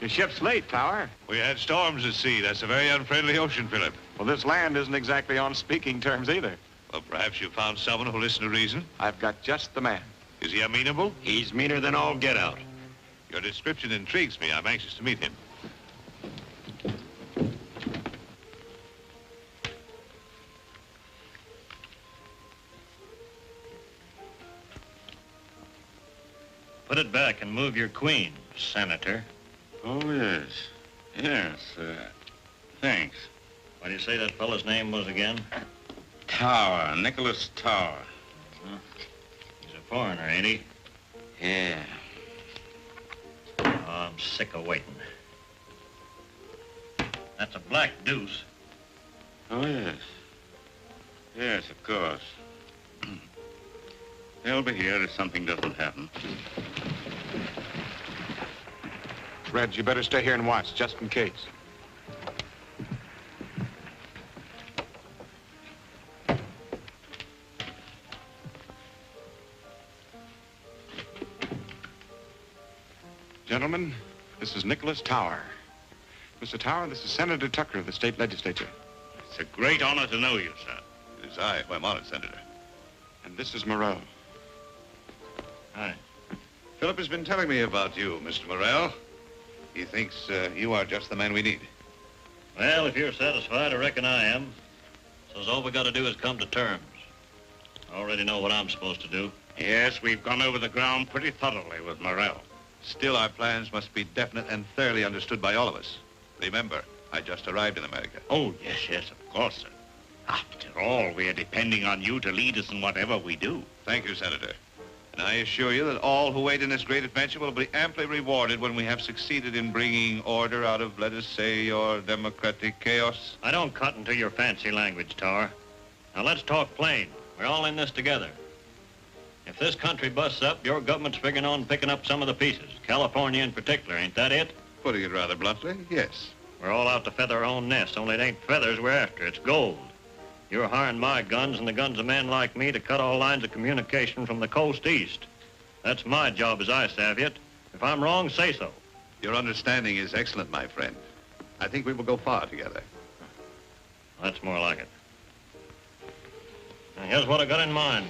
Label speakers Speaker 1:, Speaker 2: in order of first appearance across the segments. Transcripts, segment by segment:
Speaker 1: Your ship's late, Tower.
Speaker 2: We had storms at sea. That's a very unfriendly ocean, Philip.
Speaker 1: Well, this land isn't exactly on speaking terms either.
Speaker 2: Well, perhaps you found someone who'll listen to reason.
Speaker 1: I've got just the man.
Speaker 2: Is he amenable?
Speaker 1: He's meaner than all get out.
Speaker 2: Your description intrigues me. I'm anxious to meet him.
Speaker 3: Put it back and move your queen, Senator.
Speaker 4: Oh, yes. Yes, thanks.
Speaker 3: What do you say that fellow's name was again?
Speaker 4: Tower, Nicholas Tower.
Speaker 3: He's a foreigner, ain't he?
Speaker 4: Yeah.
Speaker 3: Oh, I'm sick of waiting. That's a black deuce.
Speaker 4: Oh, yes. Yes, of course. They'll be here if something doesn't happen.
Speaker 1: Red, you better stay here and watch, just in case. Gentlemen, this is Nicholas Tower. Mr. Tower, this is Senator Tucker of the state legislature.
Speaker 4: It's a great honor to know you, sir.
Speaker 2: It is I who am honored, Senator.
Speaker 1: And this is Morrell.
Speaker 3: Hi.
Speaker 2: Philip has been telling me about you, Mr. Morrell. He thinks you are just the man we need.
Speaker 3: Well, if you're satisfied, I reckon I am. So all we got to do is come to terms. I already know what I'm supposed to do.
Speaker 4: Yes, we've gone over the ground pretty thoroughly with Morrell.
Speaker 2: Still, our plans must be definite and thoroughly understood by all of us. Remember, I just arrived in America.
Speaker 4: Oh, yes, of course, sir. After all, we are depending on you to lead us in whatever we do.
Speaker 2: Thank you, Senator. And I assure you that all who wait in this great adventure will be amply rewarded when we have succeeded in bringing order out of, let us say, your democratic chaos.
Speaker 3: I don't cut into your fancy language, Tower. Now let's talk plain. We're all in this together. If this country busts up, your government's figuring on picking up some of the pieces. California in particular, ain't that it?
Speaker 2: Putting it rather bluntly, yes.
Speaker 3: We're all out to feather our own nest, only it ain't feathers we're after, it's gold. You're hiring my guns and the guns of men like me to cut all lines of communication from the coast east. That's my job as I savvy it. If I'm wrong, say so.
Speaker 2: Your understanding is excellent, my friend. I think we will go far together.
Speaker 3: That's more like it. Now, here's what I got in mind.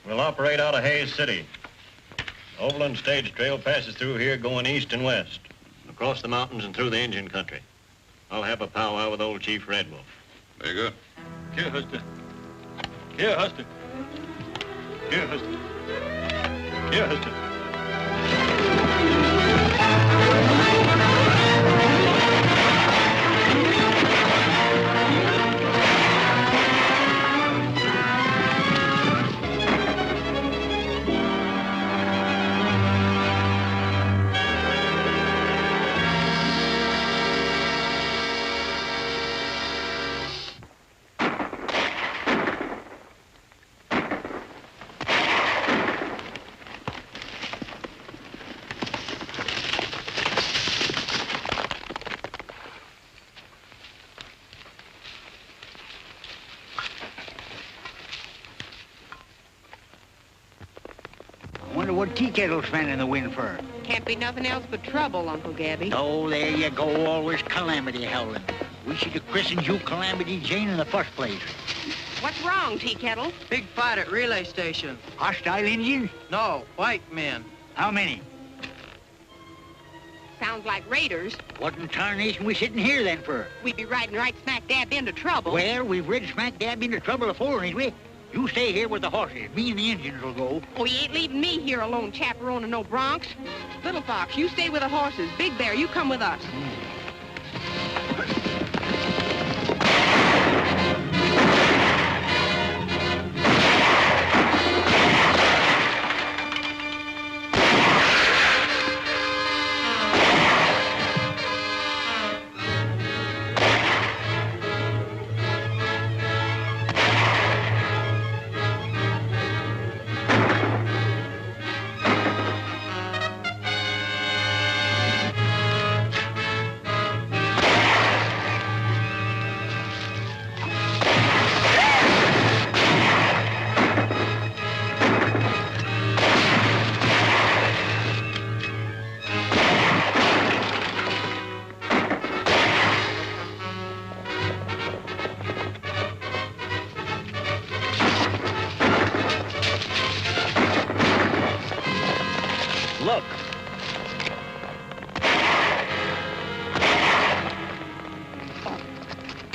Speaker 3: We'll operate out of Hayes City. The Overland Stage Trail passes through here going east and west, across the mountains and through the Indian country. I'll have a powwow with old Chief Red Wolf.
Speaker 2: Very good.
Speaker 3: Here, Huster. Here, Huster. Here, Huster. Here, Huster.
Speaker 5: Wonder what tea kettle's fanning the wind for?
Speaker 6: Can't be nothing else but trouble, Uncle Gabby.
Speaker 5: Oh, there you go, always calamity howling. We should have christened you Calamity Jane in the first place.
Speaker 6: What's wrong, Tea Kettle?
Speaker 7: Big fight at relay station.
Speaker 5: Hostile Indians?
Speaker 7: No, white men.
Speaker 5: How many?
Speaker 6: Sounds like raiders.
Speaker 5: What in tarnation we sitting here then for?
Speaker 6: We'd be riding right smack dab into trouble.
Speaker 5: Well, we've rid smack dab into trouble before, ain't we? You stay here with the horses. Me and the Indians will go.
Speaker 6: Oh, you ain't leaving me here alone chaperoning no broncs. Little Fox, you stay with the horses. Big Bear, you come with us.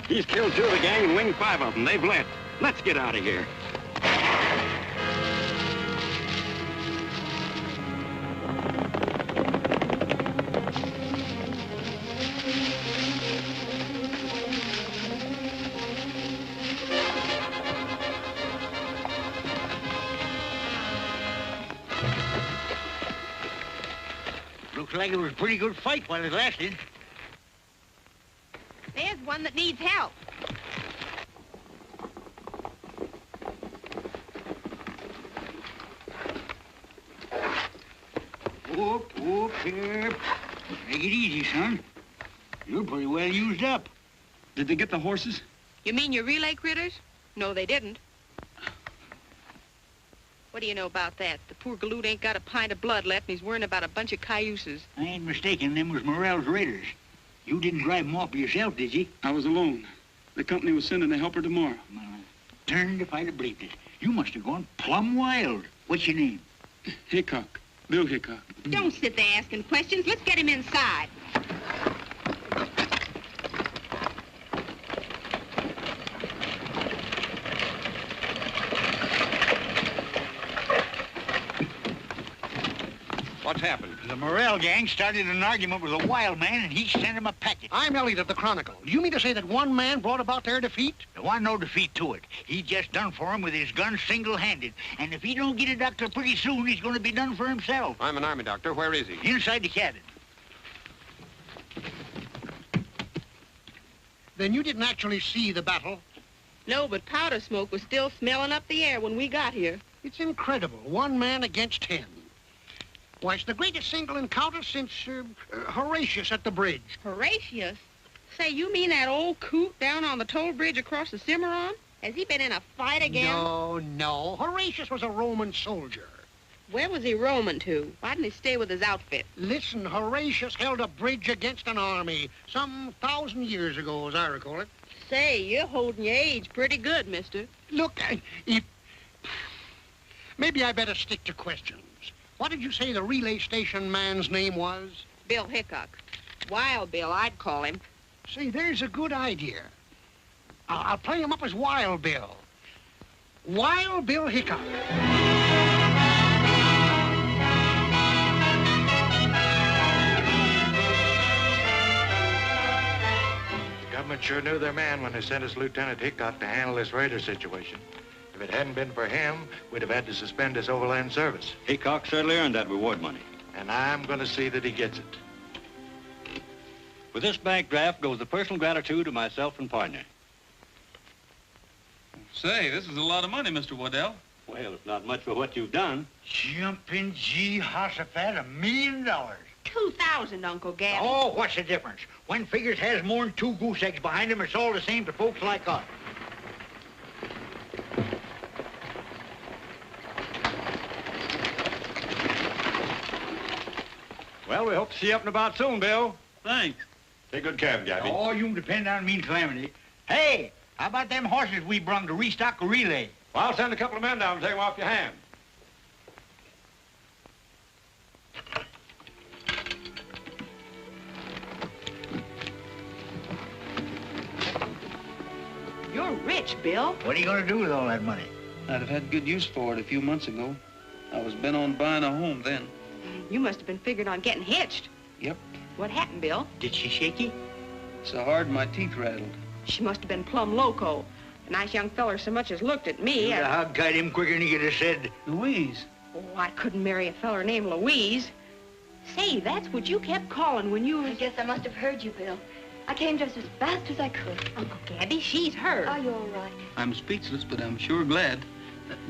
Speaker 8: He's killed 2 of the gang and winged 5 of them. They've left. Let's get out of here.
Speaker 5: Looks like it was a pretty good fight while it lasted.
Speaker 6: There's one that needs help.
Speaker 5: Whoop, whoop, here. Take it easy, son. You're pretty well used up.
Speaker 8: Did they get the horses?
Speaker 6: You mean your relay critters? No, they didn't. What do you know about that? The poor galoot ain't got a pint of blood left, and he's worrying about a bunch of cayuses.
Speaker 5: I ain't mistaken, them was Morrell's raiders. You didn't drive them off by yourself, did you?
Speaker 8: I was alone. The company was sending a helper tomorrow.
Speaker 5: Well, turned if I'd have believed it. You must have gone plumb wild. What's your name?
Speaker 8: Hickok. Bill Hickok.
Speaker 6: Don't sit there asking questions. Let's get him inside.
Speaker 8: What's happened?
Speaker 5: The Morrell gang started an argument with a wild man, and he sent him a packet.
Speaker 9: I'm Elliot of the Chronicle. Do you mean to say that one man brought about their defeat?
Speaker 5: There wasn't no defeat to it. He just done for him with his gun single-handed. And if he don't get a doctor pretty soon, he's going to be done for himself.
Speaker 8: I'm an army doctor. Where is he?
Speaker 5: Inside the cabin.
Speaker 9: Then you didn't actually see the battle?
Speaker 6: No, but powder smoke was still smelling up the air when we got here.
Speaker 9: It's incredible. 1 man against 10. Why, it's the greatest single encounter since Horatius at the bridge.
Speaker 6: Horatius? Say, you mean that old coot down on the toll bridge across the Cimarron? Has he been in a fight again?
Speaker 9: No. Horatius was a Roman soldier.
Speaker 6: Where was he roaming to? Why didn't he stay with his outfit?
Speaker 9: Listen, Horatius held a bridge against an army some 1,000 years ago, as I recall it.
Speaker 6: Say, you're holding your age pretty good, mister.
Speaker 9: Look, maybe I better stick to questions. What did you say the relay station man's name was?
Speaker 6: Bill Hickok. Wild Bill, I'd call him.
Speaker 9: Say, there's a good idea. I'll play him up as Wild Bill. Wild Bill Hickok.
Speaker 3: The government sure knew their man when they sent us Lieutenant Hickok to handle this raider situation. If it hadn't been for him, we'd have had to suspend his overland service.
Speaker 8: Hickok certainly earned that reward money.
Speaker 3: And I'm going to see that he gets it.
Speaker 8: With this bank draft goes the personal gratitude of myself and partner.
Speaker 10: Say, this is a lot of money, Mr. Waddell.
Speaker 8: Well, it's not much for what you've done.
Speaker 5: Jumping Jehoshaphat, $1 million.
Speaker 6: 2,000, Uncle Gabby.
Speaker 5: Oh, what's the difference? One figures has more than 2 goose eggs behind him. It's all the same to folks like us.
Speaker 8: Well, we hope to see you up and about soon, Bill.
Speaker 10: Thanks.
Speaker 8: Take good care of him, Gabby.
Speaker 5: Oh, you can depend on me and Calamity. Hey, how about them horses we brung to restock a relay?
Speaker 8: Well, I'll send a couple of men down and take them off your hand.
Speaker 6: You're rich, Bill.
Speaker 5: What are you going to do with all that money?
Speaker 10: I'd have had good use for it a few months ago. I was bent on buying a home then.
Speaker 6: You must have been figuring on getting hitched.
Speaker 10: Yep.
Speaker 6: What happened, Bill?
Speaker 5: Did she shake you?
Speaker 10: So hard my teeth rattled.
Speaker 6: She must have been plumb loco. A nice young feller so much as looked at me.
Speaker 5: The hog tied him quicker than he could have said.
Speaker 10: Louise.
Speaker 6: Oh, I couldn't marry a feller named Louise. Say, that's what you kept calling when you was...
Speaker 11: I guess I must have heard you, Bill. I came just as fast as I could.
Speaker 6: Uncle Gabby, she's hurt.
Speaker 11: Are you all right?
Speaker 10: I'm speechless, but I'm sure glad.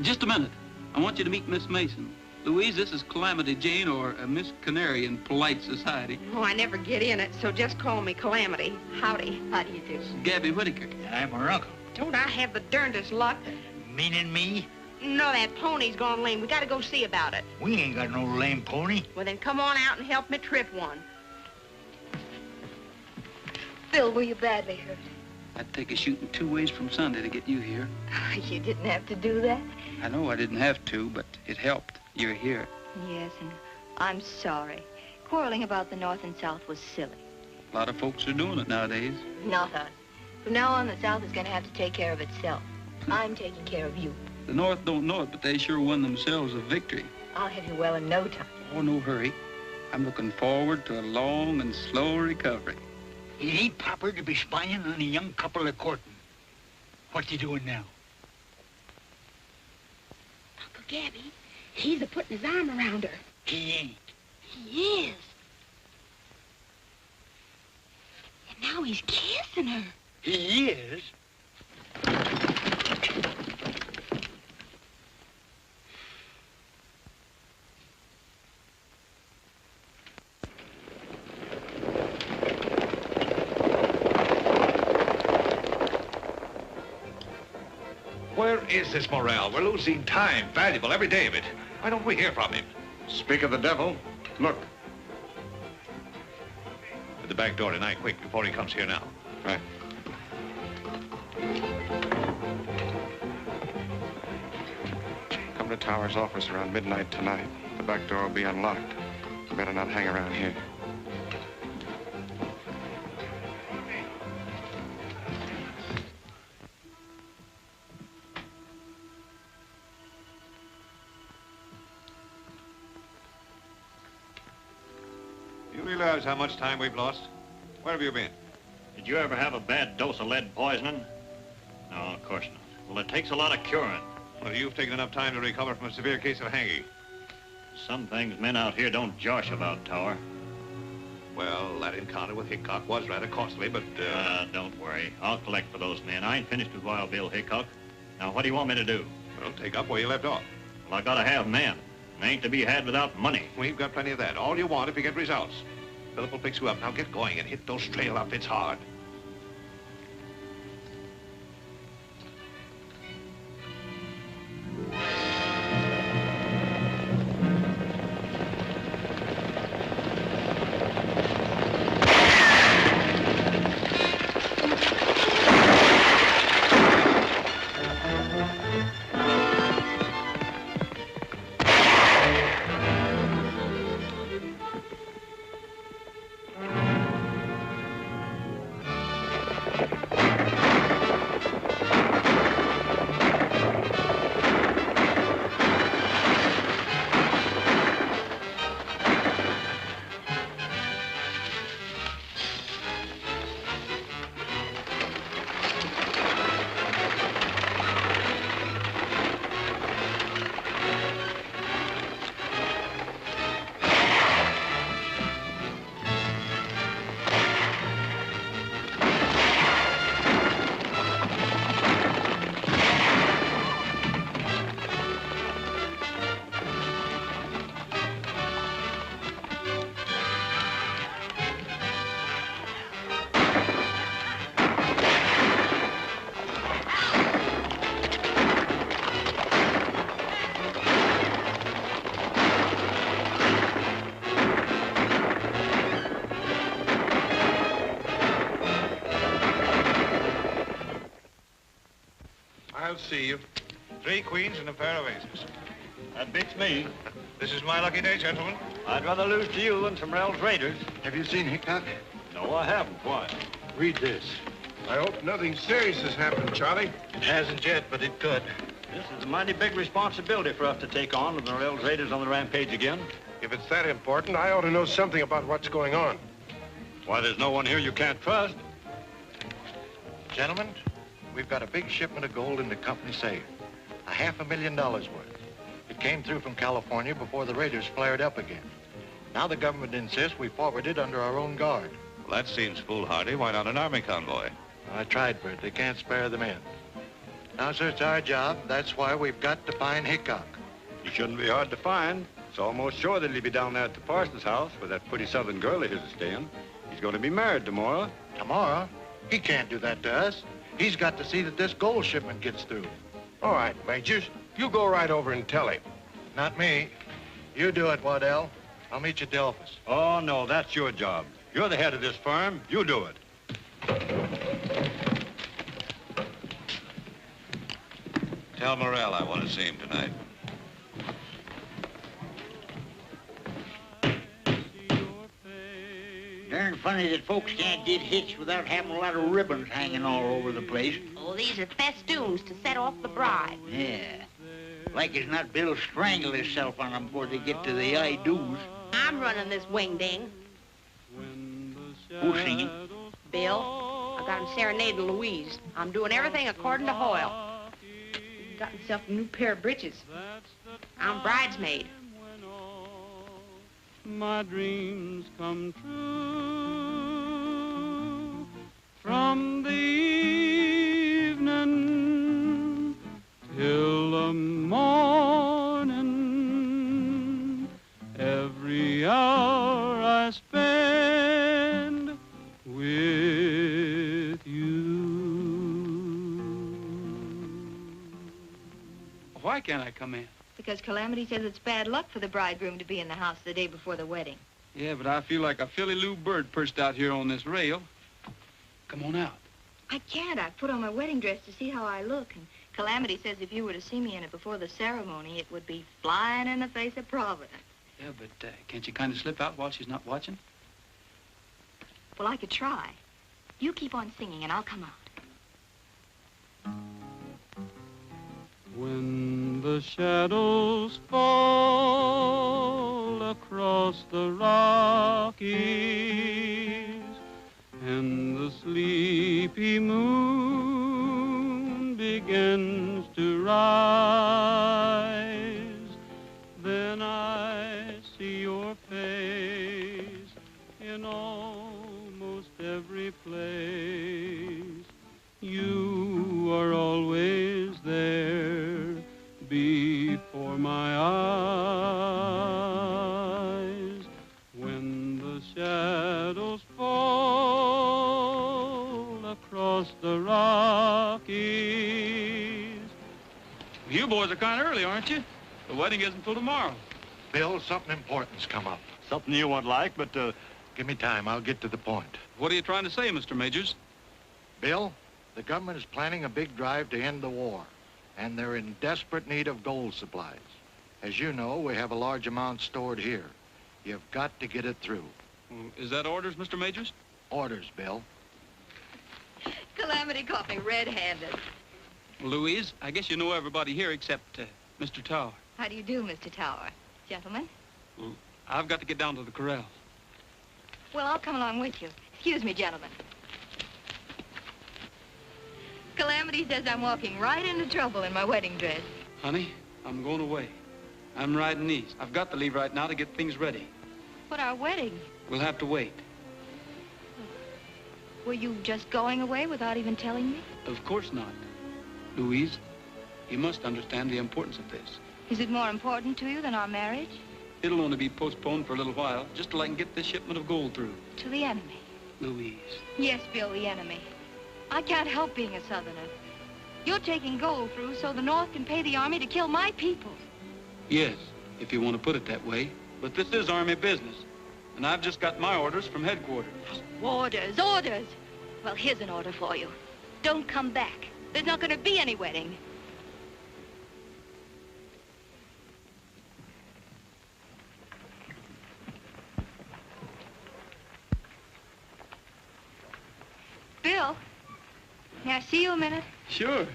Speaker 10: Just a minute. I want you to meet Miss Mason. Louise, this is Calamity Jane, or Miss Canary in polite society.
Speaker 6: Oh, I never get in it, so just call me Calamity. Howdy.
Speaker 11: How do you do?
Speaker 10: Gabby Whitaker.
Speaker 5: I'm her uncle.
Speaker 6: Don't I have the darndest luck?
Speaker 5: Meaning me?
Speaker 6: No, that pony's gone lame. We gotta go see about it.
Speaker 5: We ain't got no lame pony.
Speaker 6: Well, then come on out and help me trip one.
Speaker 11: Bill, were you badly hurt?
Speaker 10: I'd take a shooting 2 ways from Sunday to get you here.
Speaker 11: You didn't have to do that.
Speaker 10: I know I didn't have to, but it helped. You're here.
Speaker 11: Yes, and I'm sorry. Quarreling about the North and South was silly.
Speaker 10: A lot of folks are doing it nowadays.
Speaker 11: Not us. From now on, the South is going to have to take care of itself. I'm taking care of you.
Speaker 10: The North don't know it, but they sure won themselves a victory.
Speaker 11: I'll have you well in no time.
Speaker 10: Oh, no hurry. I'm looking forward to a long and slow recovery.
Speaker 5: It ain't proper to be spying on a young couple of courting. What you doing now?
Speaker 6: Uncle Gabby, he's a-putting his arm around her.
Speaker 5: He ain't.
Speaker 6: He is. And now he's kissing her.
Speaker 5: He is?
Speaker 2: Where is this Morrell? We're losing time, valuable, every day of it. Why don't we hear from him?
Speaker 1: Speak of the devil. Look.
Speaker 2: At the back door tonight, quick, before he comes here now.
Speaker 1: Right. Come to Tower's office around midnight tonight. The back door will be unlocked. You better not hang around here.
Speaker 2: You realize how much time we've lost? Where have you been?
Speaker 3: Did you ever have a bad dose of lead poisoning? No, of course not. Well, it takes a lot of curing.
Speaker 2: Well, you've taken enough time to recover from a severe case of hanging.
Speaker 3: Some things men out here don't josh about, Tower.
Speaker 2: Well, that encounter with Hickok was rather costly, but,
Speaker 3: Don't worry. I'll collect for those men. I ain't finished with Wild Bill Hickok. Now, what do you want me to do?
Speaker 2: Well, take up where you left off.
Speaker 3: Well, I gotta have men. They ain't to be had without money.
Speaker 2: We've got plenty of that. All you want if you get results. Philip will fix you up. Now get going and hit those trail outfits hard.
Speaker 1: I'll see you.
Speaker 2: 3 queens and a pair of aces.
Speaker 3: That beats me.
Speaker 2: This is my lucky day, gentlemen.
Speaker 3: I'd rather lose to you than some Rell's Raiders.
Speaker 9: Have you seen Hickok?
Speaker 3: No, I haven't. Why?
Speaker 9: Read this.
Speaker 1: I hope nothing serious has happened, Charlie.
Speaker 9: It hasn't yet, but it could.
Speaker 8: This is a mighty big responsibility for us to take on with the Rell's Raiders on the rampage again.
Speaker 1: If it's that important, I ought to know something about what's going on.
Speaker 8: Why, there's no one here you can't trust.
Speaker 12: Gentlemen, we've got a big shipment of gold in the company safe. $500,000 worth. It came through from California before the raiders flared up again. Now the government insists we forward it under our own guard.
Speaker 2: Well, that seems foolhardy. Why not an army convoy?
Speaker 12: I tried for it. They can't spare the men. Now, sir, it's our job. That's why we've got to find Hickok.
Speaker 8: He shouldn't be hard to find. It's almost sure that he'll be down there at the parson's house with that pretty southern girl of his is staying. He's going to be married tomorrow.
Speaker 12: Tomorrow? He can't do that to us. He's got to see that this gold shipment gets through.
Speaker 1: All right, Majors. You go right over and tell him.
Speaker 12: Not me. You do it, Waddell. I'll meet you at the office.
Speaker 8: Oh, no, that's your job. You're the head of this firm. You do it.
Speaker 2: Tell Morrell I want to see him tonight.
Speaker 5: Darn funny funny that folks can't get hitched without having a lot of ribbons hanging all over the place.
Speaker 6: Oh, these are festoons to set off the bride.
Speaker 5: Yeah. Like as not, Bill strangle himself on them before they get to the I-do's.
Speaker 6: I'm running this wing-ding.
Speaker 5: Who's singing?
Speaker 6: Bill, I got him serenading Louise. I'm doing everything according to Hoyle. He's got himself a new pair of breeches. I'm bridesmaid.
Speaker 13: My dreams come true from the evening till the morning. Every hour I spend with you.
Speaker 10: Why can't I come in?
Speaker 11: Because Calamity says it's bad luck for the bridegroom to be in the house the day before the wedding.
Speaker 10: Yeah, but I feel like a Philly Lou bird perched out here on this rail. Come on out.
Speaker 11: I can't. I put on my wedding dress to see how I look, and Calamity says if you were to see me in it before the ceremony, it would be flying in the face of Providence.
Speaker 10: Yeah, but can't you kind of slip out while she's not watching?
Speaker 11: Well, I could try. You keep on singing, and I'll come out.
Speaker 13: When the shadows fall across the Rockies and the sleepy moon begins to rise, then I see your face in almost every place. You are always there before my eyes. When the shadows fall across the Rockies.
Speaker 10: You boys are kind of early, aren't you? The wedding isn't till tomorrow.
Speaker 12: Bill, something important's come up.
Speaker 8: Something you won't like, but
Speaker 12: Give me time. I'll get to the point.
Speaker 10: What are you trying to say, Mr. Majors?
Speaker 12: Bill, the government is planning a big drive to end the war, and they're in desperate need of gold supplies. As you know, we have a large amount stored here. You've got to get it through.
Speaker 10: Is that orders, Mr. Majors?
Speaker 12: Orders, Bill.
Speaker 11: Calamity caught me red-handed.
Speaker 10: Louise, I guess you know everybody here except Mr. Tower.
Speaker 11: How do you do, Mr. Tower? Gentlemen?
Speaker 10: I've got to get down to the corral.
Speaker 11: Well, I'll come along with you. Excuse me, gentlemen. Calamity says I'm walking right into trouble in my wedding dress.
Speaker 10: Honey, I'm going away. I'm riding east. I've got to leave right now to get things ready.
Speaker 11: But our wedding?
Speaker 10: We'll have to wait.
Speaker 11: Were you just going away without even telling me?
Speaker 10: Of course not. Louise, you must understand the importance of this.
Speaker 11: Is it more important to you than our marriage?
Speaker 10: It'll only be postponed for a little while, just till I can get this shipment of gold through.
Speaker 11: To the enemy?
Speaker 10: Louise.
Speaker 11: Yes, Bill, the enemy. I can't help being a Southerner. You're taking gold through so the North can pay the Army to kill my people.
Speaker 10: Yes, if you want to put it that way. But this is Army business, and I've just got my orders from headquarters.
Speaker 11: Orders, orders. Well, here's an order for you. Don't come back. There's not going to be any wedding. Bill, may I see you a minute?
Speaker 10: Sure.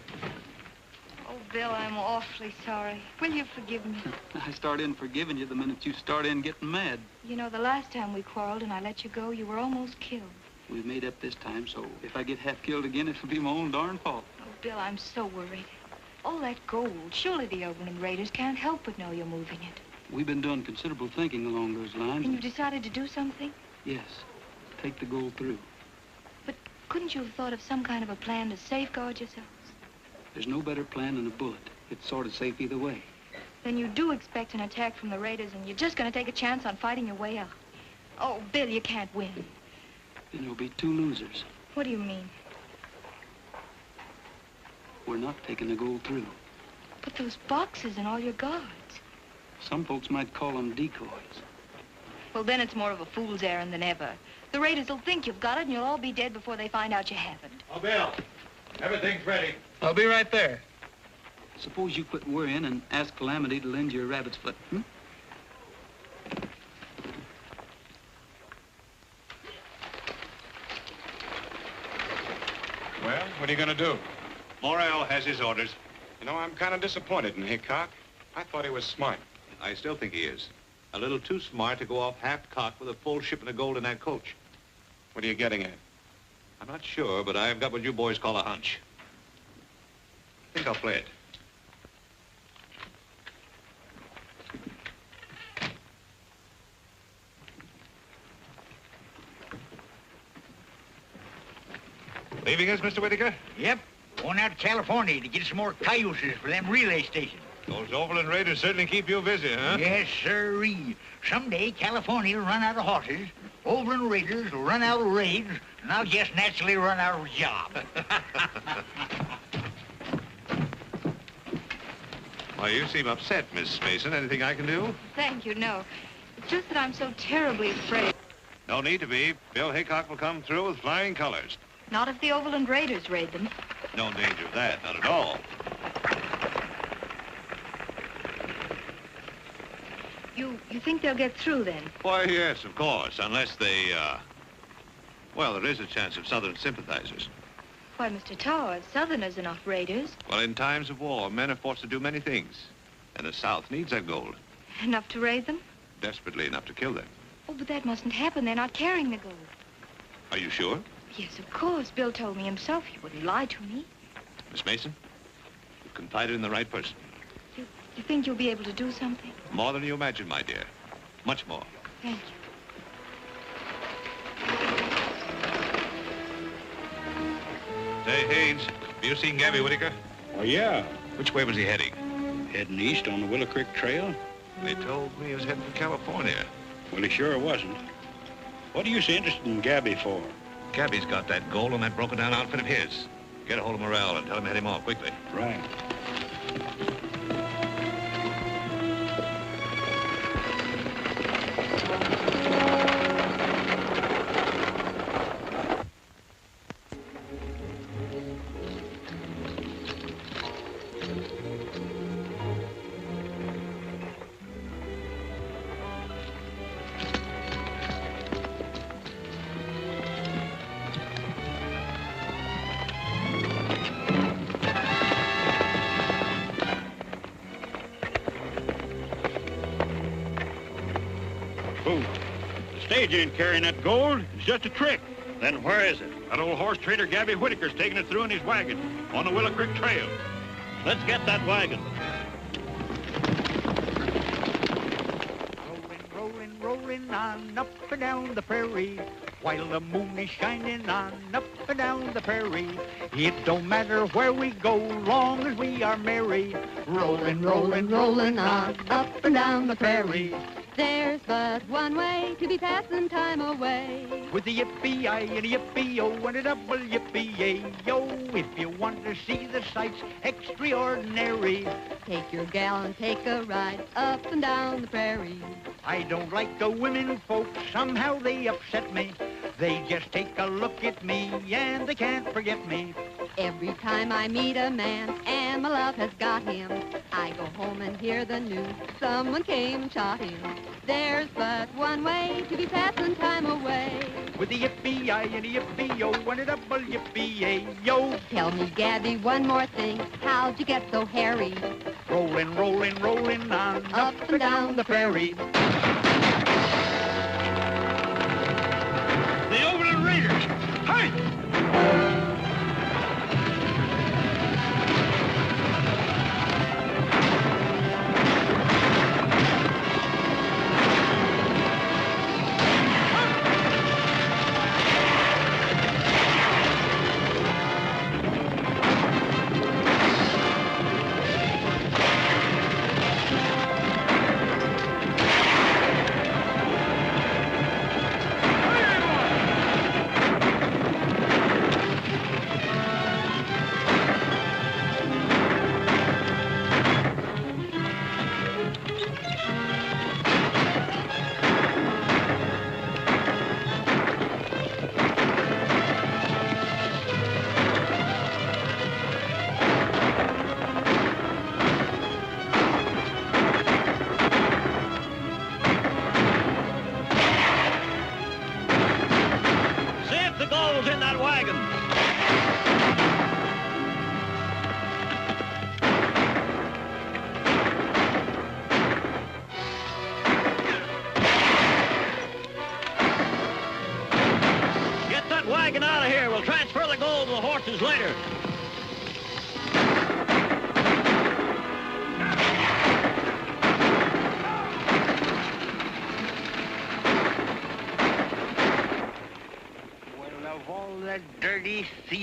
Speaker 11: Oh, Bill, I'm awfully sorry. Will you forgive me?
Speaker 10: I start in forgiving you the minute you start in getting mad.
Speaker 11: You know, the last time we quarreled and I let you go, you were almost killed.
Speaker 10: We've made up this time, so if I get half killed again, it'll be my own darn fault.
Speaker 11: Oh, Bill, I'm so worried. All that gold, surely the Oberlin Raiders can't help but know you're moving it.
Speaker 10: We've been doing considerable thinking along those lines.
Speaker 11: And you decided to do something?
Speaker 10: Yes. Take the gold through.
Speaker 11: But couldn't you have thought of some kind of a plan to safeguard yourselves?
Speaker 10: There's no better plan than a bullet. It's sort of safe either way.
Speaker 11: Then you do expect an attack from the Raiders, and you're just going to take a chance on fighting your way out. Oh, Bill, you can't win.
Speaker 10: Then there'll be two losers.
Speaker 11: What do you mean?
Speaker 10: We're not taking the gold through.
Speaker 11: But those boxes and all your guards.
Speaker 10: Some folks might call them decoys.
Speaker 11: Well, then it's more of a fool's errand than ever. The Raiders will think you've got it, and you'll all be dead before they find out you haven't.
Speaker 12: Oh, Bill, everything's ready.
Speaker 10: I'll be right there. Suppose you quit worrying and ask Calamity to lend you a rabbit's foot,
Speaker 1: are you going to do?
Speaker 2: Morrell has his orders.
Speaker 1: You know, I'm kind of disappointed in Hickok. I thought he was smart.
Speaker 2: I still think he is. A little too smart to go off half-cocked with a full shipment of gold in that coach.
Speaker 1: What are you getting at?
Speaker 2: I'm not sure, but I've got what you boys call a hunch. I think I'll play it. Leaving us, Mr. Whittaker?
Speaker 5: Yep. Going out to California to get some more cayuses for them relay stations.
Speaker 2: Those Overland Raiders certainly keep you busy, huh?
Speaker 5: Yes, sirree. Someday California will run out of horses, Overland Raiders will run out of raids, and I'll just naturally run out of a job.
Speaker 2: Why, you seem upset, Miss Mason. Anything I can do?
Speaker 11: Thank you, no. It's just that I'm so terribly afraid.
Speaker 2: No need to be. Bill Hickok will come through with flying colors.
Speaker 11: Not if the Overland Raiders raid them.
Speaker 2: No danger of that, not at all.
Speaker 11: You think they'll get through then?
Speaker 2: Why, yes, of course, unless they, well, there is a chance of Southern sympathizers.
Speaker 11: Why, Mr. Towers, Southerners are not raiders.
Speaker 2: Well, in times of war, men are forced to do many things. And the South needs that gold.
Speaker 11: Enough to raid them?
Speaker 2: Desperately enough to kill them.
Speaker 11: Oh, but that mustn't happen. They're not carrying the gold.
Speaker 2: Are you sure?
Speaker 11: Yes, of course. Bill told me himself. He wouldn't lie to me.
Speaker 2: Miss Mason, you've confided in the right person.
Speaker 11: You think you'll be able to do something?
Speaker 2: More than you imagine, my dear. Much more.
Speaker 11: Thank you.
Speaker 2: Say, Haynes, have you seen Gabby Whittaker?
Speaker 14: Oh, yeah.
Speaker 2: Which way was he heading?
Speaker 14: Heading east on the Willow Creek Trail.
Speaker 2: They told me he was heading for California.
Speaker 14: Well, he sure wasn't. What are you so interested in Gabby for?
Speaker 2: Gabby's got that gold on that broken-down outfit of his. Get a hold of Morrell and tell him to head him off quickly.
Speaker 14: Right.
Speaker 3: Stage ain't carrying that gold. It's just a trick. Then where is it? That old horse trader Gabby Whittaker's taking it through in his wagon on the Willow Creek Trail. Let's get that wagon.
Speaker 5: Rolling, rolling on up and down the prairie, while the moon is shining on up and down the prairie. It don't matter where we go, long as we are merry. Rolling, rolling, rolling on up and down the prairie.
Speaker 15: There's but one way to be passing time away.
Speaker 5: With a yippee-I and a yippee-o and a double yippee-yay-yo. If you want to see the sights extraordinary,
Speaker 15: take your gal and take a ride up and down the prairie.
Speaker 5: I don't like the women folks, somehow they upset me. They just take a look at me and they can't forget me.
Speaker 15: Every time I meet a man and my love has got him, I go home and hear the news, someone came and shot him. There's but one way to be passing time away.
Speaker 5: With a yippee-I and a yippee-o and a double yippee-yay-yo.
Speaker 15: Tell me, Gabby, one more thing, how'd you get so hairy?
Speaker 5: Rolling, rolling, rolling on up and down the prairie.
Speaker 3: The Overland Raiders! Hey!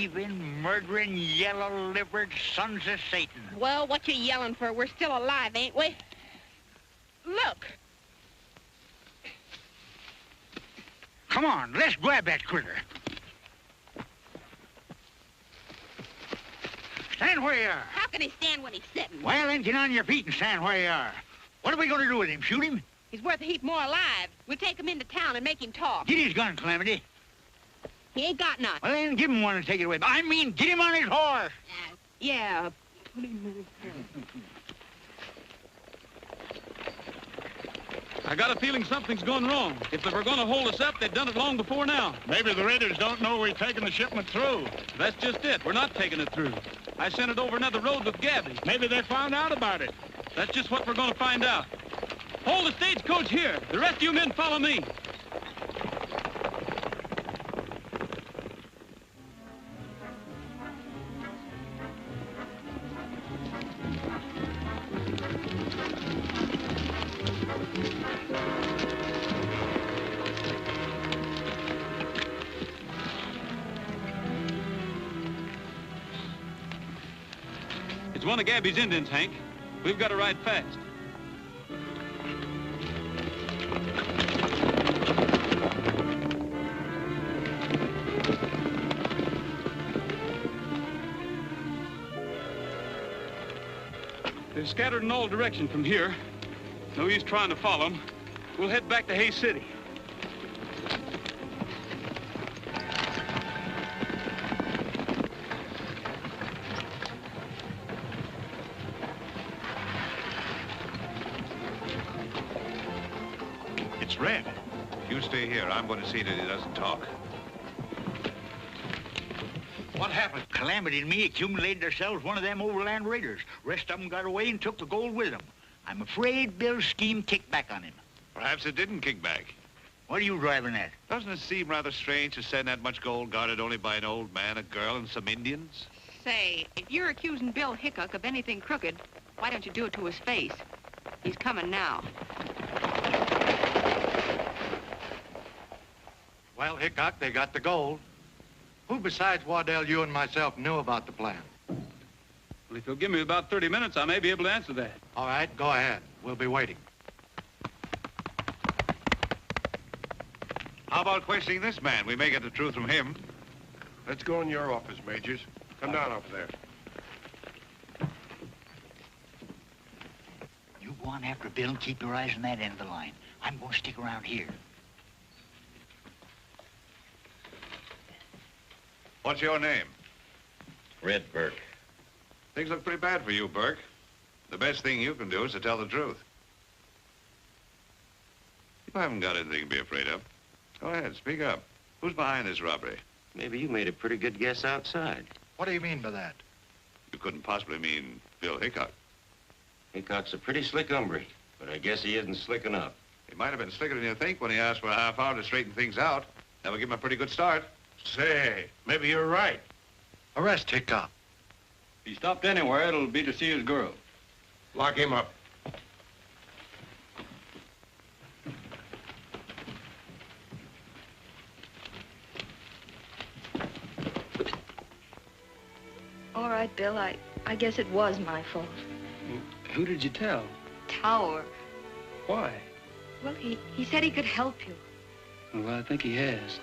Speaker 5: thieving, murdering, yellow-livered sons of Satan.
Speaker 6: Well, what you yelling for? We're still alive, ain't we? Look.
Speaker 5: Come on, let's grab that critter. Stand where you are.
Speaker 6: How can he stand when he's sitting?
Speaker 5: Well, then get on your feet and stand where you are. What are we going to do with him? Shoot him?
Speaker 6: He's worth a heap more alive. We'll take him into town and make him talk.
Speaker 5: Get his gun, Calamity.
Speaker 6: He ain't got none.
Speaker 5: Well, then give him one and take it away. I mean, get him on his horse.
Speaker 6: Yeah, put him in his
Speaker 13: I got a feeling something's going wrong. If they were going to hold us up, they'd done it long before now.
Speaker 14: Maybe the raiders don't know we're taking the shipment through.
Speaker 13: That's just it. We're not taking it through. I sent it over another road with Gabby.
Speaker 14: Maybe they found out about it.
Speaker 13: That's just what we're going to find out. Hold the stagecoach here. The rest of you men follow me. It's one of Gabby's Indians, Hank. We've got to ride fast. They're scattered in all directions from here. No use trying to follow them. We'll head back to Hay City.
Speaker 2: It's Red. You stay here. I'm going to see that he doesn't talk.
Speaker 5: What happened? Calamity and me accumulated ourselves one of them overland raiders. Rest of them got away and took the gold with them. I'm afraid Bill's scheme kicked back on him.
Speaker 2: Perhaps it didn't kick back.
Speaker 5: What are you driving at?
Speaker 2: Doesn't it seem rather strange to send that much gold guarded only by an old man, a girl, and some Indians?
Speaker 6: Say, if you're accusing Bill Hickok of anything crooked, why don't you do it to his face? He's coming now.
Speaker 12: Well, Hickok, they got the gold. Who besides Waddell, you and myself knew about the plan?
Speaker 13: Well, if you'll give me about 30 minutes, I may be able to answer that.
Speaker 12: All right, go ahead. We'll be waiting.
Speaker 2: How about questioning this man? We may get the truth from him.
Speaker 16: Let's go in your office, Majors. Come down over there.
Speaker 5: You go on after Bill and keep your eyes on that end of the line. I'm going to stick around here.
Speaker 2: What's your name?
Speaker 17: Red Burke.
Speaker 2: Things look pretty bad for you, Burke. The best thing you can do is to tell the truth. You haven't got anything to be afraid of. Go ahead, speak up. Who's behind this robbery?
Speaker 17: Maybe you made a pretty good guess outside.
Speaker 12: What do you mean by that?
Speaker 2: You couldn't possibly mean Bill Hickok.
Speaker 17: Hickok's a pretty slick hombre, but I guess he isn't slick enough.
Speaker 2: He might have been slicker than you think when he asked for a half hour to straighten things out. That would give him a pretty good start.
Speaker 16: Say, maybe you're right.
Speaker 12: Arrest Hickok.
Speaker 14: If he stopped anywhere, it'll be to see his girl.
Speaker 16: Lock him up.
Speaker 11: All right, Bill, I guess it was my fault.
Speaker 13: Who did you tell?
Speaker 11: Tower.
Speaker 13: Why?
Speaker 11: Well, he said he could help you.
Speaker 13: Well, I think he has.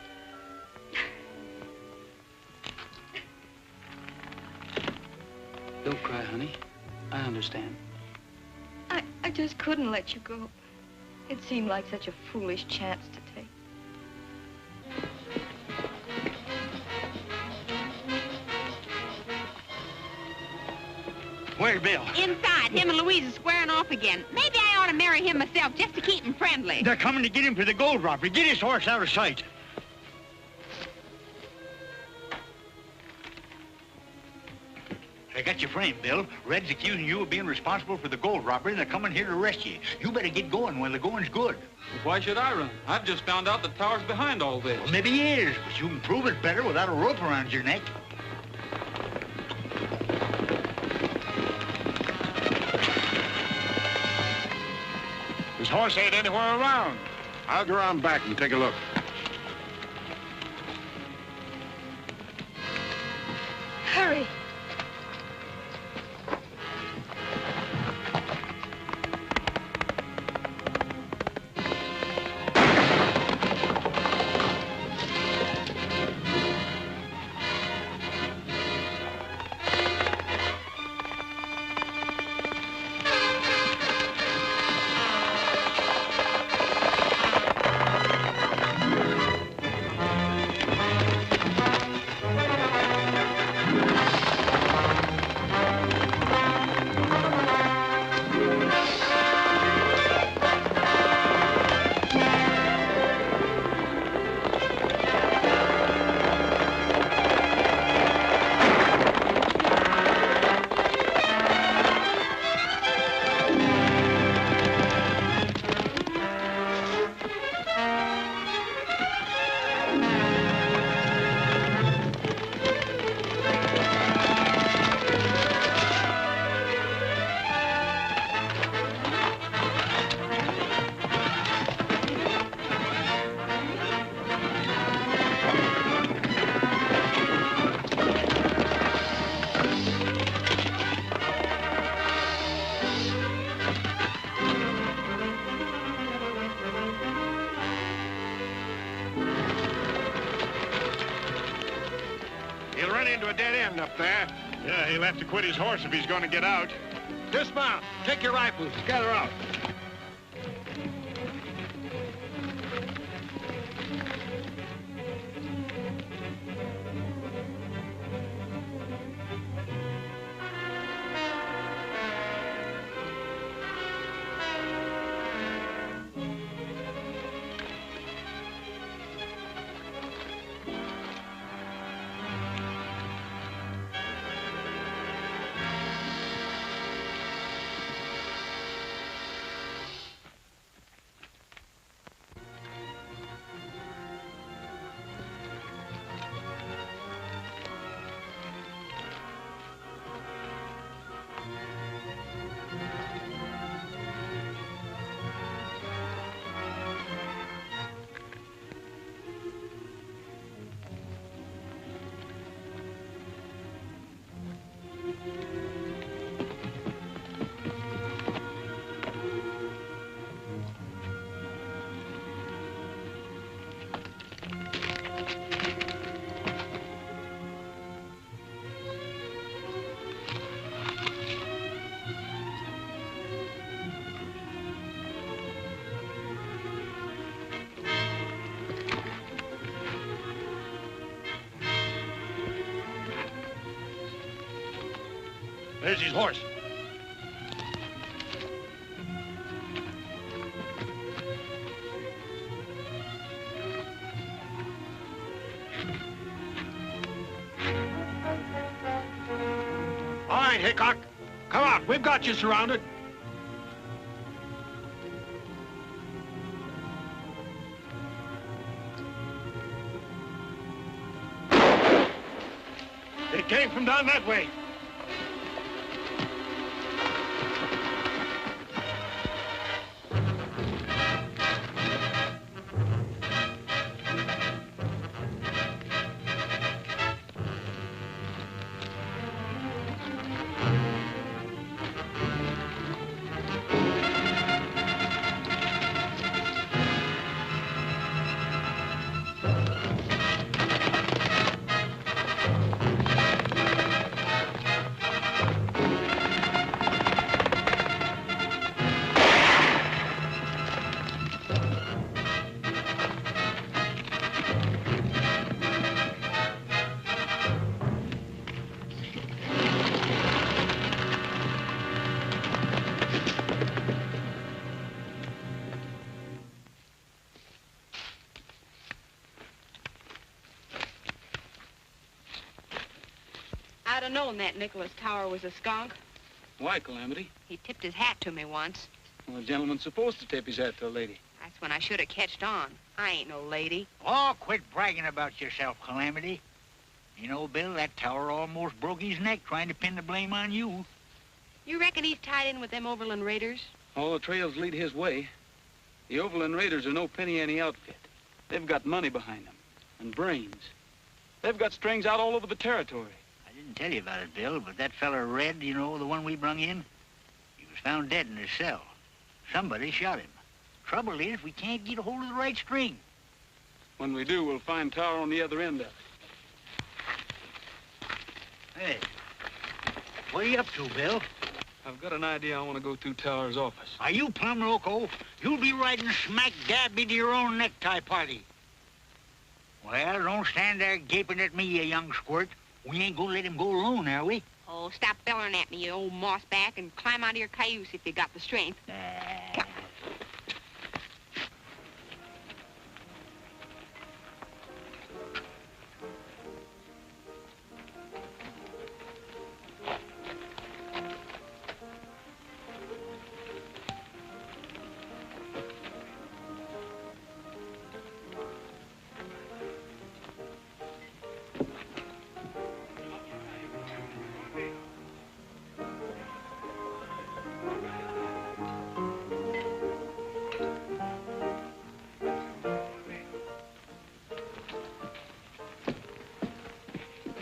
Speaker 13: Don't cry, honey. I understand.
Speaker 11: I just couldn't let you go. It seemed like such a foolish chance to take.
Speaker 5: Where's Bill?
Speaker 6: Inside. Him and Louise are squaring off again. Maybe I ought to marry him myself just to keep him friendly.
Speaker 5: They're coming to get him for the gold robbery. Get his horse out of sight. I got your frame, Bill. Red's accusing you of being responsible for the gold robbery, and they're coming here to arrest you. You better get going while the going's good.
Speaker 13: Why should I run? I've just found out that Tower's behind all this.
Speaker 5: Well, maybe he is, but you can prove it better without a rope around your neck.
Speaker 16: His horse ain't anywhere around. I'll go around back and take a look. there. Yeah, he'll have to quit his horse if he's going to get out.
Speaker 9: Dismount. Take your rifles. Gather out.
Speaker 16: There's his horse.
Speaker 9: All right, Hickok. Come on, we've got you surrounded.
Speaker 16: They came from down that way.
Speaker 6: I'd have known that Nicholas Tower was a skunk.
Speaker 10: Why, Calamity?
Speaker 6: He tipped his hat to me once.
Speaker 10: Well, a gentleman's supposed to tip his hat to a lady.
Speaker 6: That's when I should have catched on. I ain't no lady.
Speaker 5: Oh, quit bragging about yourself, Calamity. You know, Bill, that tower almost broke his neck trying to pin the blame on you.
Speaker 6: You reckon he's tied in with them Overland Raiders?
Speaker 10: All the trails lead his way. The Overland Raiders are no penny-ante outfit. They've got money behind them, and brains. They've got strings out all over the territory.
Speaker 5: I didn't tell you about it, Bill, but that feller Red, you know, the one we brung in, he was found dead in his cell. Somebody shot him. Trouble is, we can't get a hold of the right string.
Speaker 10: When we do, we'll find Tower on the other end of it.
Speaker 5: Hey, what are you up to, Bill?
Speaker 10: I've got an idea I want to go to Tower's office.
Speaker 5: Are you plumb loco? You'll be riding smack dab into your own necktie party. Well, don't stand there gaping at me, you young squirt. We ain't gonna let him go alone, are we?
Speaker 6: Oh, stop bellering at me, you old mossback, and climb out of your cayuse if you got the strength.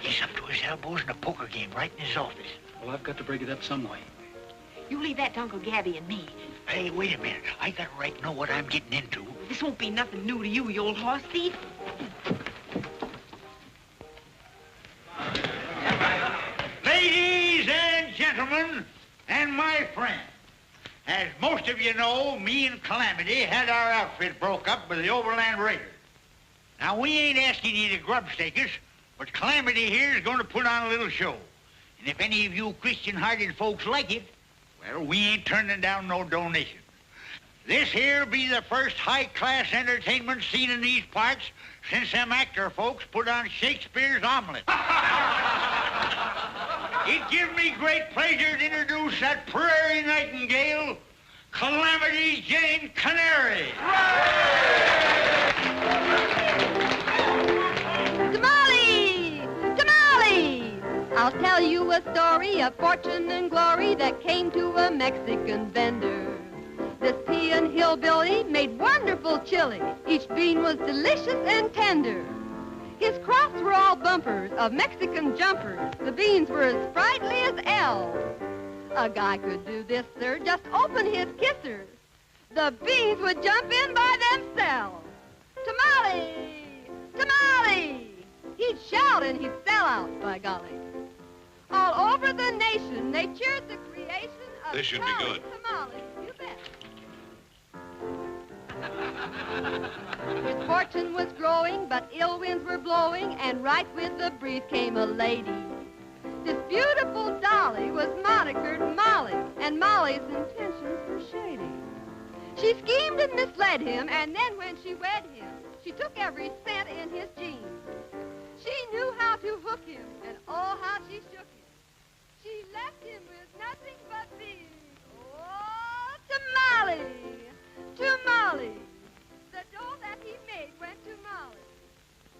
Speaker 5: He's up to his elbows in a poker game right in his office.
Speaker 10: Well, I've got to break it up some way.
Speaker 6: You leave that to Uncle Gabby and me.
Speaker 5: Hey, wait a minute. I got a right to know what I'm getting into.
Speaker 6: This won't be nothing new to you, you old horse thief.
Speaker 18: gentlemen, and my friend. As most of you know, me and Calamity had our outfit broke up with the Overland Raiders. Now, we ain't asking you to grub-stake us, but Calamity here is going to put on a little show. And if any of you Christian-hearted folks like it, well, we ain't turning down no donation. This here be the first high-class entertainment seen in these parts since them actor folks put on Shakespeare's Omelette. It gives me great pleasure to introduce that prairie nightingale, Calamity Jane Canary.
Speaker 15: Tamales! Tamales! I'll tell you a story of fortune and glory that came to a Mexican vendor. This peon hillbilly made wonderful chili. Each bean was delicious and tender. His crops were all bumpers of Mexican jumpers. The beans were as sprightly as elves. A guy could do this, sir, just open his kisser. The beans would jump in by themselves. Tamale! Tamale! He'd shout and he'd sell out, by golly. All over the nation, they cheered the creation of
Speaker 2: This should be good.
Speaker 15: tamales. You bet. His fortune was growing, but ill winds were blowing, and right with the breeze came a lady. This beautiful dolly was monikered Molly, and Molly's intentions were shady. She schemed and misled him, and then when she wed him, she took every cent in his jeans. She knew how to hook him, and oh, how she shook him. She left him with nothing but beans. Oh, tamale! Tamale! The dough that he made went to Molly.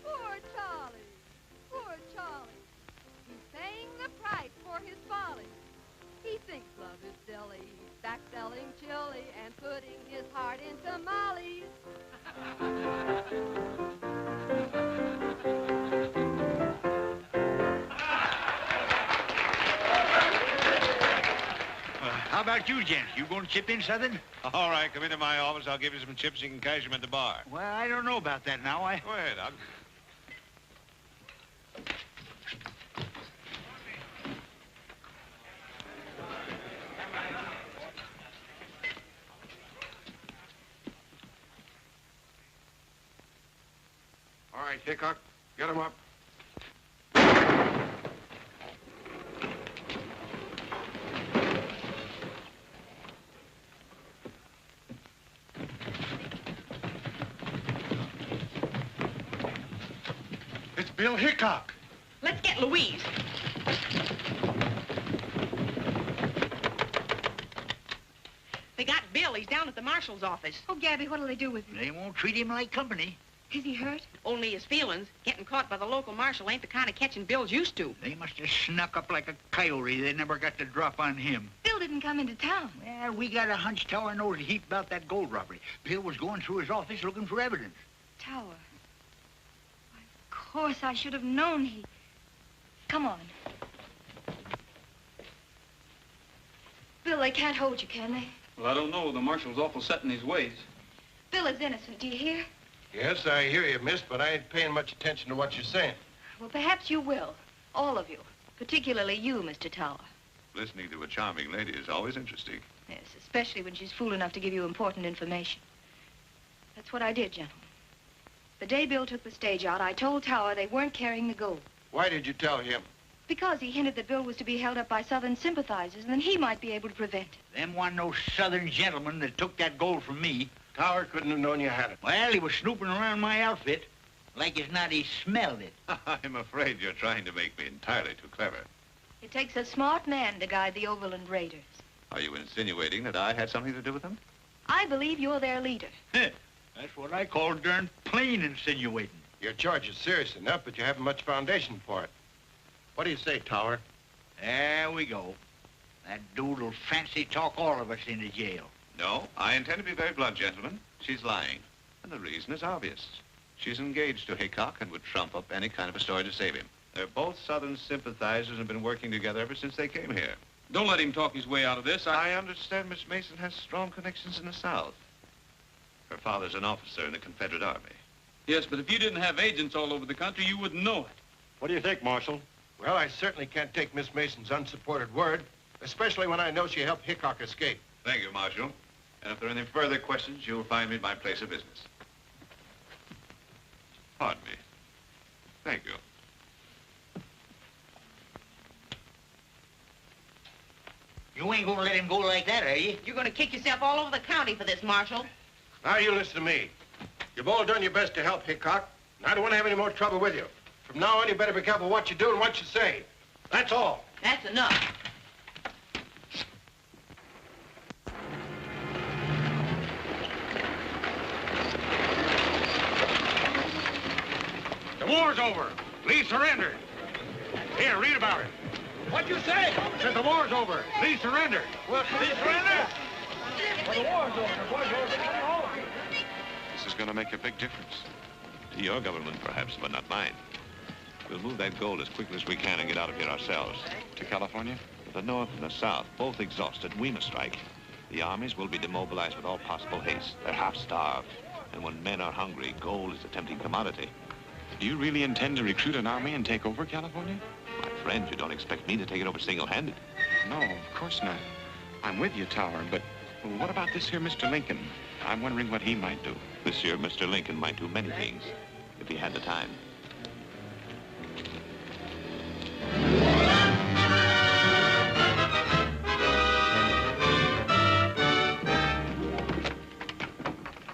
Speaker 15: Poor Charlie! Poor Charlie! He's paying the price for his folly. He thinks love is silly. He's back selling chili and putting his heart in tamales.
Speaker 18: How about you, gents? You going to chip in something?
Speaker 2: All right, come into my office. I'll give you some chips. You can cash them at the bar.
Speaker 18: Well, I don't know about that now.
Speaker 2: Go ahead.
Speaker 16: All right, Hickok, get him up.
Speaker 12: It's Bill Hickok.
Speaker 6: Let's get Louise. They got Bill. He's down at the marshal's office.
Speaker 11: Oh, Gabby, what'll they do with him?
Speaker 18: They won't treat him like company.
Speaker 11: Is he hurt?
Speaker 6: Only his feelings. Getting caught by the local marshal ain't the kind of catching Bill's used to.
Speaker 18: They must have snuck up like a coyote. They never got the drop on him.
Speaker 11: Bill didn't come into town.
Speaker 18: Well, we got a hunch Tower knows a heap about that gold robbery. Bill was going through his office looking for evidence.
Speaker 11: Tower. Why, of course, I should have known he... Come on. Bill, they can't hold you, can they?
Speaker 10: Well, I don't know. The marshal's awful set in his ways.
Speaker 11: Bill is innocent, do you hear?
Speaker 16: Yes, I hear you, miss, but I ain't paying much attention to what you're saying.
Speaker 11: Well, perhaps you will. All of you. Particularly you, Mr. Tower.
Speaker 2: Listening to a charming lady is always interesting.
Speaker 11: Yes, especially when she's fool enough to give you important information. That's what I did, gentlemen. The day Bill took the stage out, I told Tower they weren't carrying the gold.
Speaker 16: Why did you tell him?
Speaker 11: Because he hinted that Bill was to be held up by Southern sympathizers, and then he might be able to prevent it.
Speaker 18: Them one no Southern gentlemen that took that gold from me.
Speaker 16: Tower couldn't have known you had it.
Speaker 18: Well, he was snooping around my outfit. Like as not, he smelled it.
Speaker 2: I'm afraid you're trying to make me entirely too clever.
Speaker 11: It takes a smart man to guide the Overland Raiders.
Speaker 2: Are you insinuating that I had something to do with them?
Speaker 11: I believe you're their leader.
Speaker 18: That's what I call darn plain insinuating.
Speaker 16: Your charge is serious enough, but you haven't much foundation for it. What do you say, Tower?
Speaker 18: There we go. That dude'll fancy talk all of us into jail.
Speaker 2: No, I intend to be very blunt, gentlemen. She's lying. And the reason is obvious. She's engaged to Hickok and would trump up any kind of a story to save him. They're both Southern sympathizers and have been working together ever since they came here.
Speaker 10: Don't let him talk his way out of this.
Speaker 2: I understand Miss Mason has strong connections in the South. Her father's an officer in the Confederate Army.
Speaker 10: Yes, but if you didn't have agents all over the country, you wouldn't know it.
Speaker 16: What do you think, Marshal? Well, I certainly can't take Miss Mason's unsupported word.
Speaker 12: especially when I know she helped Hickok escape.
Speaker 2: Thank you, Marshal. And if there are any further questions, you'll find me at my place of business. Pardon me. Thank you.
Speaker 18: You ain't gonna let him go like that, are you?
Speaker 6: You're gonna kick yourself all over the county for this, Marshal.
Speaker 12: Now you listen to me. You've all done your best to help Hickok, and I don't want to have any more trouble with you. From now on, you better be careful what you do and what you say. That's all.
Speaker 6: That's enough.
Speaker 16: The war's over. Lee surrendered. Here, read about it. What'd you say? Said the war's over. Lee surrendered. Well, Lee surrendered? Well, the war's over. The war's over.
Speaker 1: This is going to make a big difference.
Speaker 2: To your government, perhaps, but not mine. We'll move that gold as quickly as we can and get out of here ourselves.
Speaker 1: To California?
Speaker 2: The North and the South, both exhausted. We must strike. The armies will be demobilized with all possible haste. They're half-starved. And when men are hungry, gold is a tempting commodity.
Speaker 1: Do you really intend to recruit an army and take over California?
Speaker 2: My friend, you don't expect me to take it over single-handed.
Speaker 1: No, of course not. I'm with you, Tower, but what about this here Mr. Lincoln? I'm wondering what he might do.
Speaker 2: This here Mr. Lincoln might do many things, if he had the time.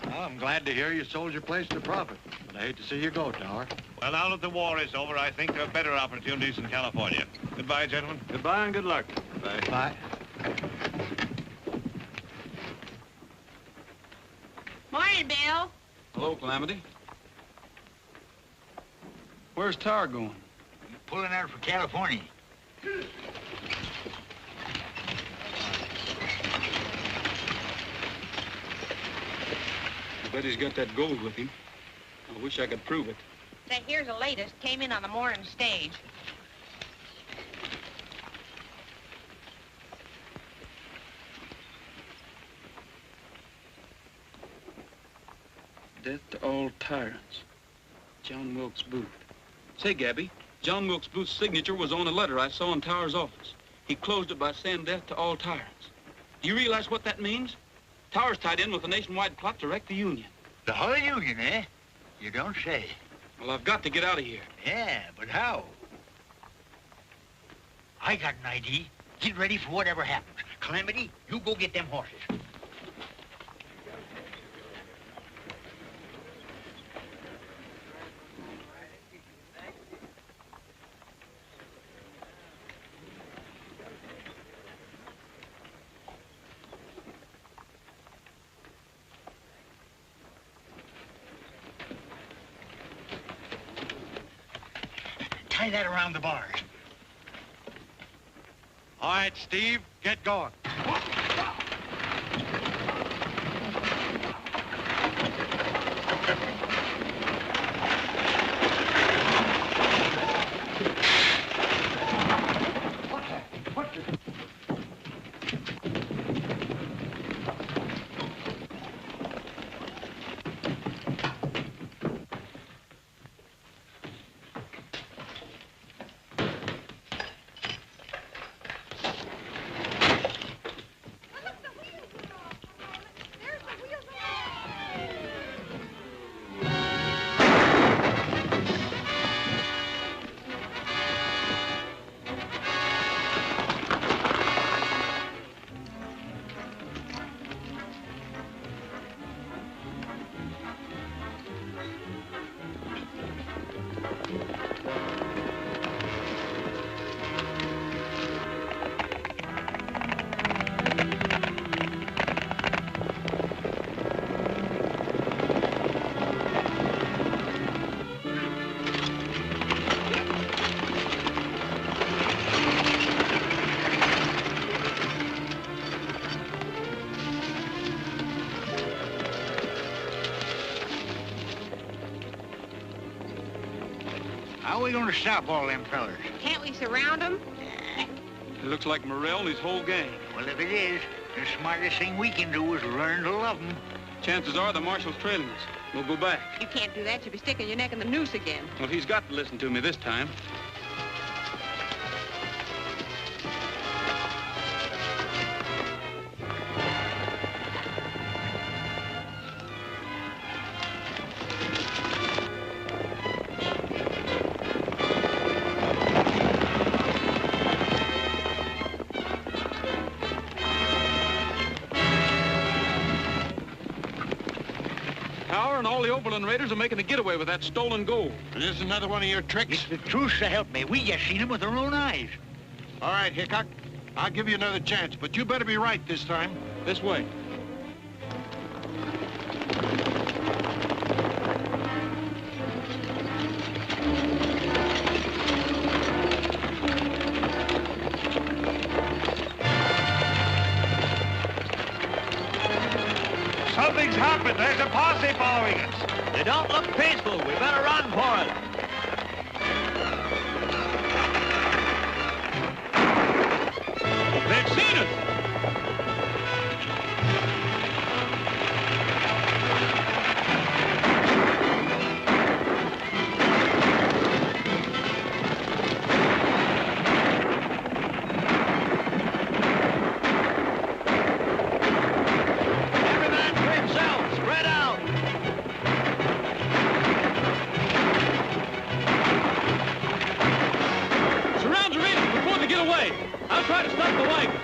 Speaker 12: Well, I'm glad to hear you sold your place to profit, but I hate to see you go, Tower.
Speaker 2: Well, now that the war is over, I think there are better opportunities in California. Goodbye, gentlemen.
Speaker 13: Goodbye and good luck.
Speaker 2: Bye.
Speaker 12: Bye.
Speaker 6: Morning, Bill.
Speaker 13: Hello, Calamity. Where's Tower going?
Speaker 18: Pulling out for California.
Speaker 13: I bet he's got that gold with him. I wish I could prove it.
Speaker 6: Say, here's the latest. Came in on the morning stage.
Speaker 13: Death to all tyrants. John Wilkes Booth. Say, Gabby, John Wilkes Booth's signature was on a letter I saw in Tower's office. He closed it by saying death to all tyrants. Do you realize what that means? Tower's tied in with a nationwide plot to wreck the Union.
Speaker 18: The whole Union, eh? You don't say.
Speaker 13: Well, I've got to get out of here.
Speaker 18: Yeah, but how? I got an idea. Get ready for whatever happens. Calamity, you go get them horses. Tie that around the bars.
Speaker 12: All right, Steve, get going.
Speaker 18: How are we gonna stop all them fellers?
Speaker 6: Can't we surround them?
Speaker 13: It looks like Morrell and his whole gang.
Speaker 18: Well, if it is, the smartest thing we can do is learn to love them.
Speaker 13: Chances are the marshal's trailing us. We'll go back.
Speaker 6: You can't do that. You'll be sticking your neck in the noose again.
Speaker 13: Well, he's got to listen to me this time. and all the Overland Raiders are making a getaway with that stolen gold.
Speaker 16: Is this another one of your tricks?
Speaker 18: It's the truth, so help me. We just seen him with our own eyes.
Speaker 16: All right, Hickok. I'll give you another chance, but you better be right this time.
Speaker 13: This way.
Speaker 19: Something's happened. There's a posse following us. They don't look peaceful. We better run for it.
Speaker 13: They've seen us. I'll try to stop the wagon.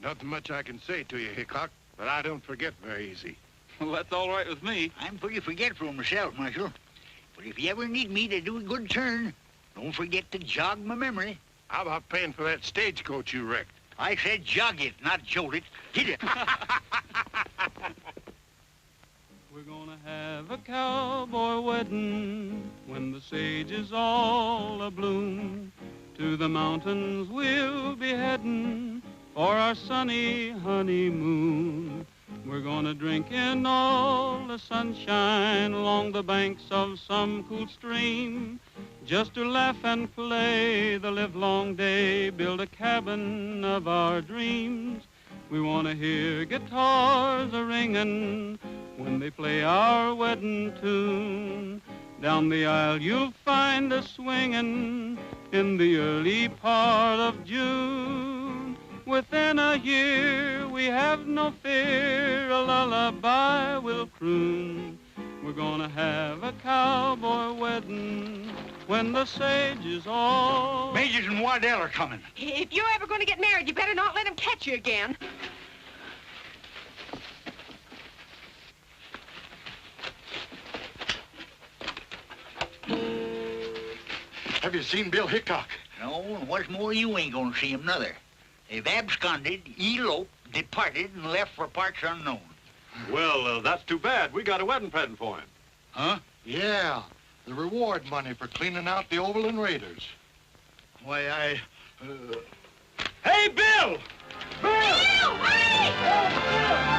Speaker 16: Nothing much I can say to you, Hickok, but I don't forget very easy.
Speaker 13: Well, that's all right with me.
Speaker 18: I'm pretty forgetful myself, Marshal. But if you ever need me to do a good turn, don't forget to jog my memory.
Speaker 16: How about paying for that stagecoach you wrecked?
Speaker 18: I said jog it, not jolt it. Hit it.
Speaker 13: We're gonna have a cowboy wedding when the sage is all abloom. To the mountains we'll be heading for our sunny honeymoon. We're gonna drink in all the sunshine along the banks of some cool stream, just to laugh and play the livelong day, build a cabin of our dreams. We wanna hear guitars a-ringing when they play our wedding tune. Down the aisle you'll find us swinging in the early part of June. Within a year we have no fear, a lullaby will croon. We're gonna have a cowboy wedding when the sage is all...
Speaker 18: Majors and Waddell are coming.
Speaker 6: If you're ever going to get married, you better not let him catch you again.
Speaker 12: Have you seen Bill Hickok?
Speaker 18: No, and what's more, you ain't gonna see him, nother. They've absconded, eloped, departed, and left for parts unknown.
Speaker 8: Well, that's too bad. We got a wedding present for him.
Speaker 12: Huh? Yeah, the reward money for cleaning out the Overland Raiders.
Speaker 18: Why,
Speaker 19: Hey, Bill!
Speaker 6: Bill! Hurry!